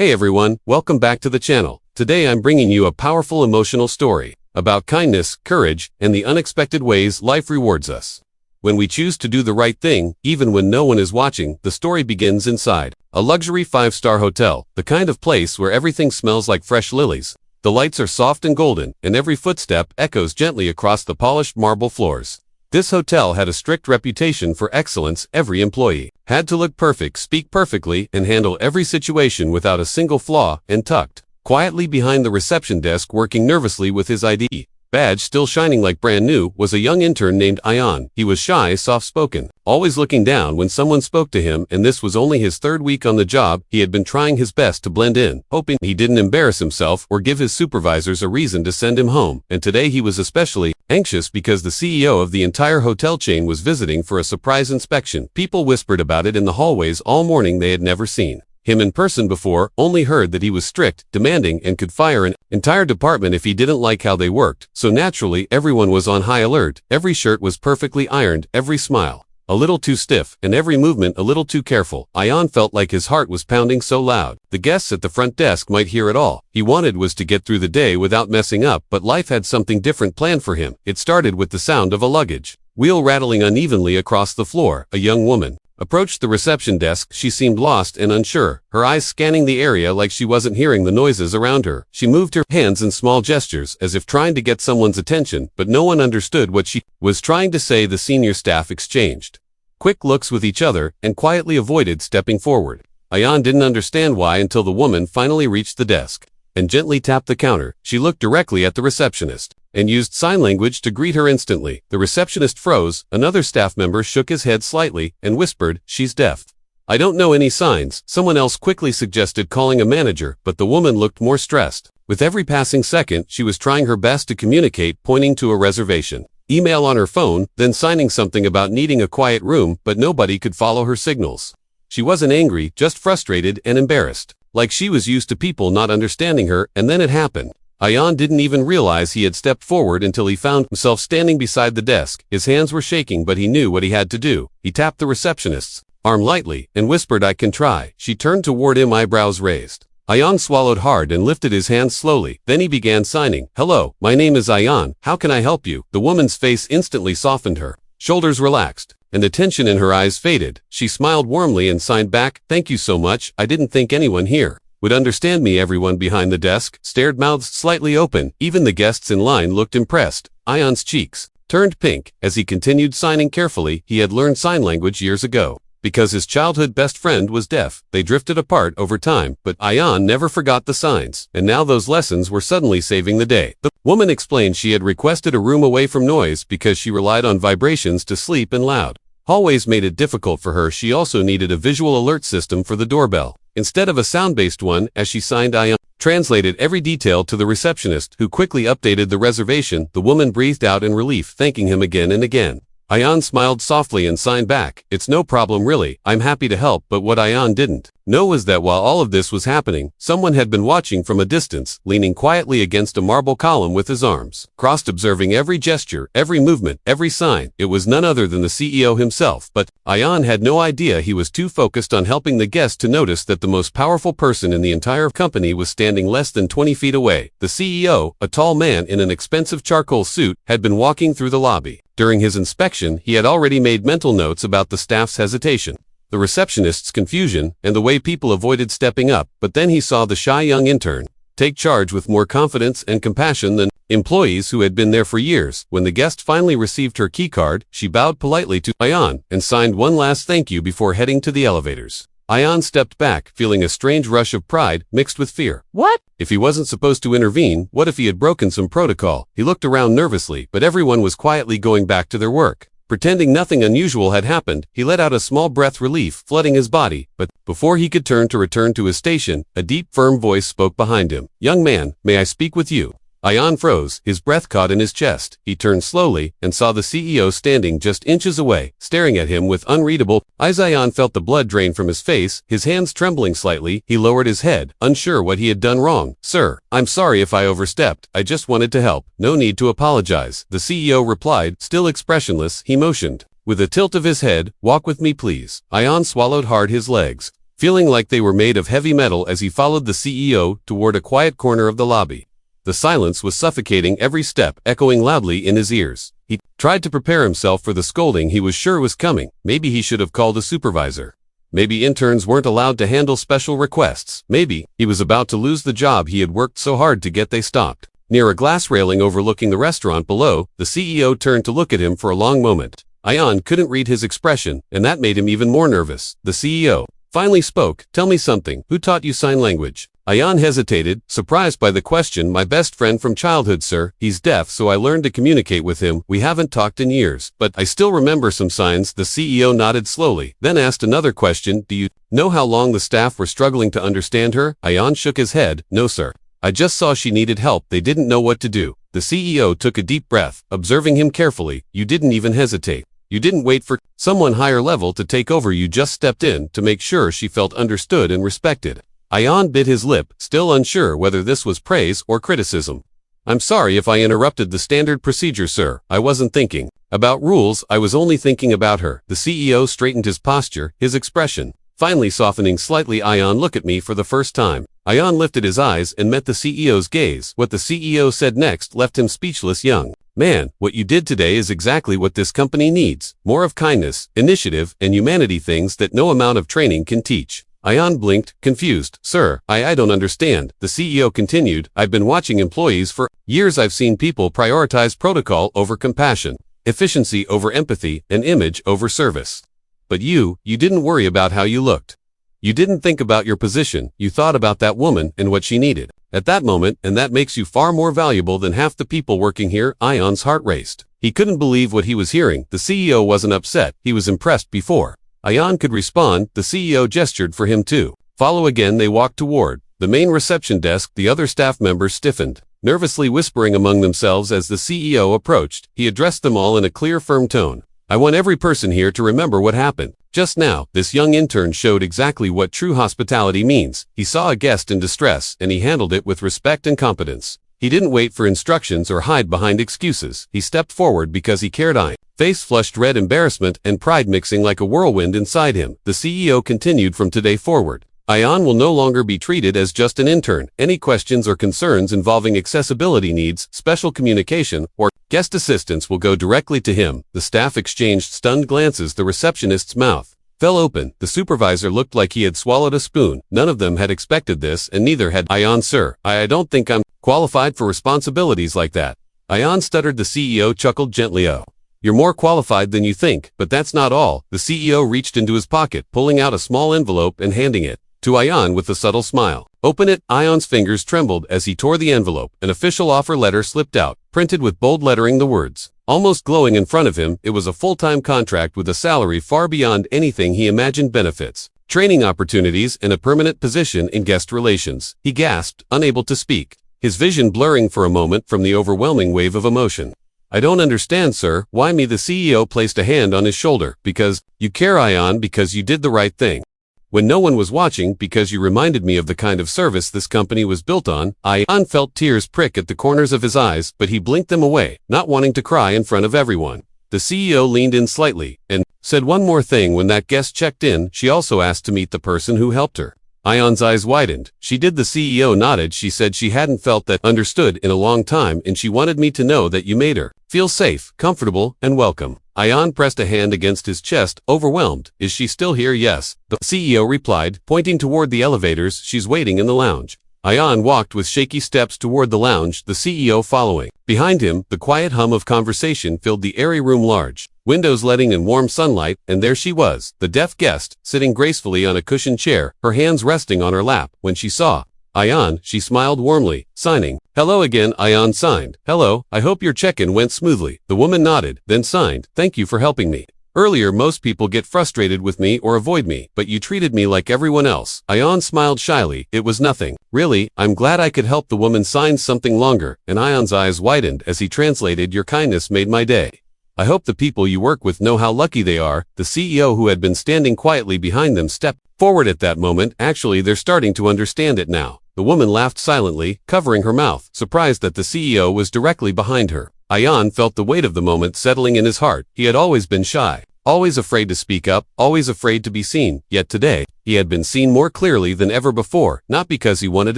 Hey everyone, welcome back to the channel. Today I'm bringing you a powerful emotional story about kindness, courage, and the unexpected ways life rewards us. When we choose to do the right thing, even when no one is watching, the story begins inside a luxury 5-star hotel, the kind of place where everything smells like fresh lilies. The lights are soft and golden, and every footstep echoes gently across the polished marble floors. This hotel had a strict reputation for excellence. Every employee had to look perfect, speak perfectly, and handle every situation without a single flaw. And tucked quietly behind the reception desk, working nervously with his ID badge still shining like brand new, was a young intern named Ayan. He was shy, soft-spoken, always looking down when someone spoke to him, and this was only his 3rd week on the job. He had been trying his best to blend in, hoping he didn't embarrass himself or give his supervisors a reason to send him home. And today he was especially anxious because the CEO of the entire hotel chain was visiting for a surprise inspection. People whispered about it in the hallways all morning. They had never seen him in person before, only heard that he was strict, demanding, and could fire an entire department if he didn't like how they worked. So naturally, everyone was on high alert. Every shirt was perfectly ironed, every smile a little too stiff, and every movement a little too careful. Ayan felt like his heart was pounding so loud the guests at the front desk might hear it all. He wanted was to get through the day without messing up, but life had something different planned for him. It started with the sound of a luggage wheel rattling unevenly across the floor. A young woman approached the reception desk. She seemed lost and unsure, her eyes scanning the area like she wasn't hearing the noises around her. She moved her hands in small gestures as if trying to get someone's attention, but no one understood what she was trying to say. The senior staff exchanged quick looks with each other and quietly avoided stepping forward. Ayan didn't understand why until the woman finally reached the desk and gently tapped the counter. She looked directly at the receptionist and used sign language to greet her instantly. The receptionist froze. Another staff member shook his head slightly and whispered, "She's deaf." "I don't know any signs." Someone else quickly suggested calling a manager, but the woman looked more stressed. With every passing second, she was trying her best to communicate, pointing to a reservation email on her phone, then signing something about needing a quiet room, but nobody could follow her signals. She wasn't angry, just frustrated and embarrassed, like she was used to people not understanding her. And then it happened. Ayan didn't even realize he had stepped forward until he found himself standing beside the desk. His hands were shaking, but he knew what he had to do. He tapped the receptionist's arm lightly and whispered, "I can try." She turned toward him, eyebrows raised. Ayan swallowed hard and lifted his hands slowly. Then he began signing. "Hello, my name is Ayan. How can I help you?" The woman's face instantly softened, her shoulders relaxed, and the tension in her eyes faded. She smiled warmly and signed back, "Thank you so much. I didn't think anyone here would understand me." Everyone behind the desk stared, mouths slightly open. Even the guests in line looked impressed. Ayan's cheeks turned pink as he continued signing carefully. He had learned sign language years ago because his childhood best friend was deaf. They drifted apart over time, but Ayan never forgot the signs, and now those lessons were suddenly saving the day. The woman explained she had requested a room away from noise because she relied on vibrations to sleep, and loud hallways made it difficult for her. She also needed a visual alert system for the doorbell instead of a sound-based one. As she signed, Ayan translated every detail to the receptionist, who quickly updated the reservation. The woman breathed out in relief, thanking him again and again. Ayan smiled softly and signed back, "It's no problem really, I'm happy to help." But what Ayan didn't know was that while all of this was happening, someone had been watching from a distance, leaning quietly against a marble column with his arms crossed, observing every gesture, every movement, every sign. It was none other than the CEO himself, but Ayan had no idea he was too focused on helping the guest to notice that the most powerful person in the entire company was standing less than 20 feet away. The CEO, a tall man in an expensive charcoal suit, had been walking through the lobby. During his inspection, he had already made mental notes about the staff's hesitation, the receptionist's confusion, and the way people avoided stepping up. But then he saw the shy young intern take charge with more confidence and compassion than employees who had been there for years. When the guest finally received her keycard, she bowed politely to Ayan and signed one last thank you before heading to the elevators. Ayan stepped back, feeling a strange rush of pride mixed with fear. What if he wasn't supposed to intervene? What if he had broken some protocol? He looked around nervously, but everyone was quietly going back to their work. Pretending nothing unusual had happened, he let out a small breath, relief flooding his body. But before he could turn to return to his station, a deep, firm voice spoke behind him. "Young man, may I speak with you?" Ayan froze, his breath caught in his chest. He turned slowly and saw the CEO standing just inches away, staring at him with unreadable eyes. Ayan felt the blood drain from his face, his hands trembling slightly. He lowered his head, unsure what he had done wrong. "Sir, I'm sorry if I overstepped. I just wanted to help." "No need to apologize," the CEO replied, still expressionless. He motioned with a tilt of his head, "Walk with me please." Ayan swallowed hard, his legs feeling like they were made of heavy metal as he followed the CEO toward a quiet corner of the lobby. The silence was suffocating every step, echoing loudly in his ears. He tried to prepare himself for the scolding he was sure was coming. Maybe he should have called a supervisor. Maybe interns weren't allowed to handle special requests. Maybe he was about to lose the job he had worked so hard to get. They stopped near a glass railing overlooking the restaurant below. The CEO turned to look at him for a long moment. Ayan couldn't read his expression, and that made him even more nervous. The CEO finally spoke. "Tell me something. Who taught you sign language?" Ayan hesitated, surprised by the question. "My best friend from childhood, sir. He's deaf, so I learned to communicate with him. We haven't talked in years, but I still remember some signs." The CEO nodded slowly, then asked another question. "Do you know how long the staff were struggling to understand her?" Ayan shook his head. "No, sir. I just saw she needed help. They didn't know what to do." The CEO took a deep breath, observing him carefully. "You didn't even hesitate. You didn't wait for someone higher level to take over. You just stepped in to make sure she felt understood and respected." Ayan bit his lip, still unsure whether this was praise or criticism. "I'm sorry if I interrupted the standard procedure, sir. I wasn't thinking about rules. I was only thinking about her." The CEO straightened his posture, his expression finally softening slightly. "Ayan, look at me for the first time." Ayan lifted his eyes and met the CEO's gaze. What the CEO said next left him speechless. "Young man, what you did today is exactly what this company needs. More of kindness, initiative, and humanity, things that no amount of training can teach." Ayan blinked, confused. "Sir, I don't understand." The CEO continued. "I've been watching employees for years. I've seen people prioritize protocol over compassion, efficiency over empathy, and image over service. But you didn't worry about how you looked. You didn't think about your position. You thought about that woman and what she needed at that moment, and that makes you far more valuable than half the people working here." Ayan's heart raced. He couldn't believe what he was hearing. The CEO wasn't upset. He was impressed. Before Ayan could respond, the CEO gestured for him to follow. Again, they walked toward the main reception desk. The other staff members stiffened, nervously whispering among themselves as the CEO approached. He addressed them all in a clear, firm tone. "I want every person here to remember what happened just now." This young intern showed exactly what true hospitality means. He saw a guest in distress, and he handled it with respect and competence. He didn't wait for instructions or hide behind excuses. He stepped forward because he cared. Ayan's face flushed red, embarrassment and pride mixing like a whirlwind inside him. The CEO continued. "From today forward, Ayan will no longer be treated as just an intern. Any questions or concerns involving accessibility needs, special communication, or guest assistance will go directly to him." The staff exchanged stunned glances. The receptionist's mouth fell open. The supervisor looked like he had swallowed a spoon. None of them had expected this, and neither had Ayan. "Sir, I don't think I'm qualified for responsibilities like that." Ayan stuttered. The CEO chuckled gently. "Oh, you're more qualified than you think, but that's not all." The CEO reached into his pocket, pulling out a small envelope and handing it to Ayan with a subtle smile. "Open it." Ayan's fingers trembled as he tore the envelope. An official offer letter slipped out, printed with bold lettering, the words almost glowing in front of him. It was a full-time contract with a salary far beyond anything he imagined, benefits, training opportunities, and a permanent position in guest relations. He gasped, unable to speak, his vision blurring for a moment from the overwhelming wave of emotion. "I don't understand, sir. Why me?" The CEO placed a hand on his shoulder. "Because you care, Ayan, because you did the right thing when no one was watching, because you reminded me of the kind of service this company was built on." Ayan felt tears prick at the corners of his eyes, but he blinked them away, not wanting to cry in front of everyone. The CEO leaned in slightly and said one more thing. "When that guest checked in, she also asked to meet the person who helped her." Ayan's eyes widened. "She did?" The CEO nodded. "She said she hadn't felt that understood in a long time, and she wanted me to know that you made her feel safe, comfortable, and welcome." Ayan pressed a hand against his chest, overwhelmed. "Is she still here?" "Yes," the CEO replied, pointing toward the elevators. "She's waiting in the lounge." Ayan walked with shaky steps toward the lounge, the CEO following. Behind him, the quiet hum of conversation filled the airy room, large windows letting in warm sunlight, and there she was, the deaf guest, sitting gracefully on a cushioned chair, her hands resting on her lap. When she saw Ayan, she smiled warmly, signing, "Hello again." Ayan signed, "Hello, I hope your check-in went smoothly." The woman nodded, then signed, "Thank you for helping me. Earlier, most people get frustrated with me or avoid me, but you treated me like everyone else." Ayan smiled shyly. "It was nothing. Really, I'm glad I could help." The woman signed something longer, and Ayan's eyes widened as he translated, "Your kindness made my day. I hope the people you work with know how lucky they are." The CEO, who had been standing quietly behind them, stepped forward at that moment. "Actually, they're starting to understand it now." The woman laughed silently, covering her mouth, surprised that the CEO was directly behind her. Ayan felt the weight of the moment settling in his heart. He had always been shy, Always afraid to speak up, always afraid to be seen, yet today, he had been seen more clearly than ever before, not because he wanted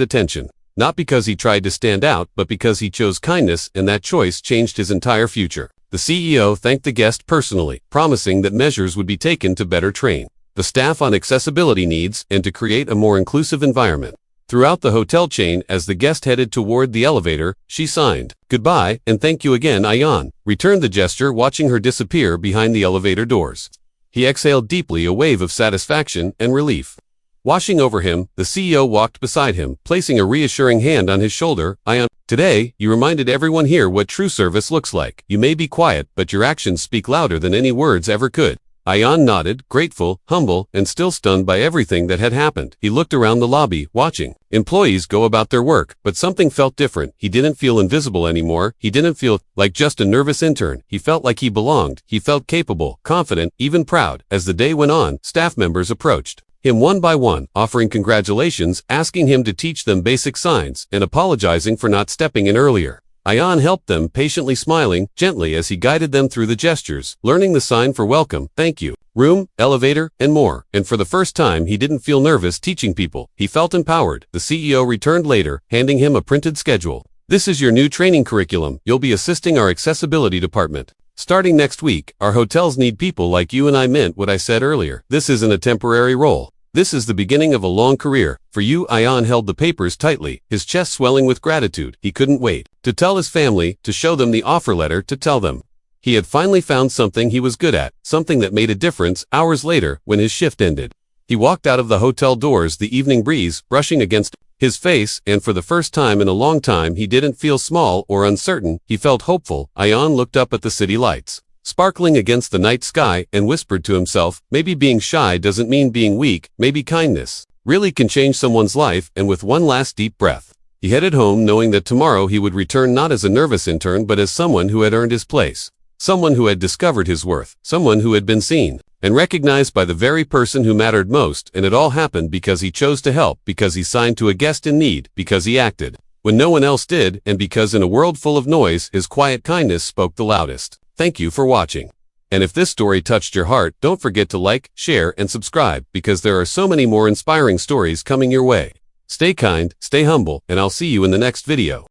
attention, not because he tried to stand out, but because he chose kindness, and that choice changed his entire future. The CEO thanked the guest personally, promising that measures would be taken to better train the staff on accessibility needs and to create a more inclusive environment. Throughout the hotel chain, as the guest headed toward the elevator, she signed, "Goodbye, and thank you again, Ayan," returned the gesture, watching her disappear behind the elevator doors. He exhaled deeply, a wave of satisfaction and relief washing over him. The CEO walked beside him, placing a reassuring hand on his shoulder. "Ayan, today, you reminded everyone here what true service looks like. You may be quiet, but your actions speak louder than any words ever could." Ayan nodded, grateful, humble, and still stunned by everything that had happened. He looked around the lobby, watching employees go about their work, but something felt different. He didn't feel invisible anymore. He didn't feel like just a nervous intern. He felt like he belonged. He felt capable, confident, even proud. As the day went on, staff members approached him one by one, offering congratulations, asking him to teach them basic signs, and apologizing for not stepping in earlier. Ayan helped them, patiently smiling, gently as he guided them through the gestures, learning the sign for welcome, thank you, room, elevator, and more. And for the first time, he didn't feel nervous teaching people. He felt empowered. The CEO returned later, handing him a printed schedule. "This is your new training curriculum. You'll be assisting our accessibility department. Starting next week, our hotels need people like you." And I meant what I said earlier. This isn't a temporary role. This is the beginning of a long career. For you. Ayan held the papers tightly, his chest swelling with gratitude. He couldn't wait to tell his family, to show them the offer letter, to tell them he had finally found something he was good at, something that made a difference. Hours later, when his shift ended, he walked out of the hotel doors, the evening breeze brushing against his face, and for the first time in a long time, he didn't feel small or uncertain. He felt hopeful. Ayan looked up at the city lights sparkling against the night sky, and whispered to himself, maybe being shy doesn't mean being weak. Maybe kindness really can change someone's life. And with one last deep breath, he headed home, knowing that tomorrow he would return not as a nervous intern, but as someone who had earned his place, someone who had discovered his worth, someone who had been seen and recognized by the very person who mattered most. And it all happened because he chose to help, because he signed to a guest in need, because he acted when no one else did, and because in a world full of noise, his quiet kindness spoke the loudest. Thank you for watching. And if this story touched your heart, don't forget to like, share, and subscribe, because there are so many more inspiring stories coming your way. Stay kind, stay humble, and I'll see you in the next video.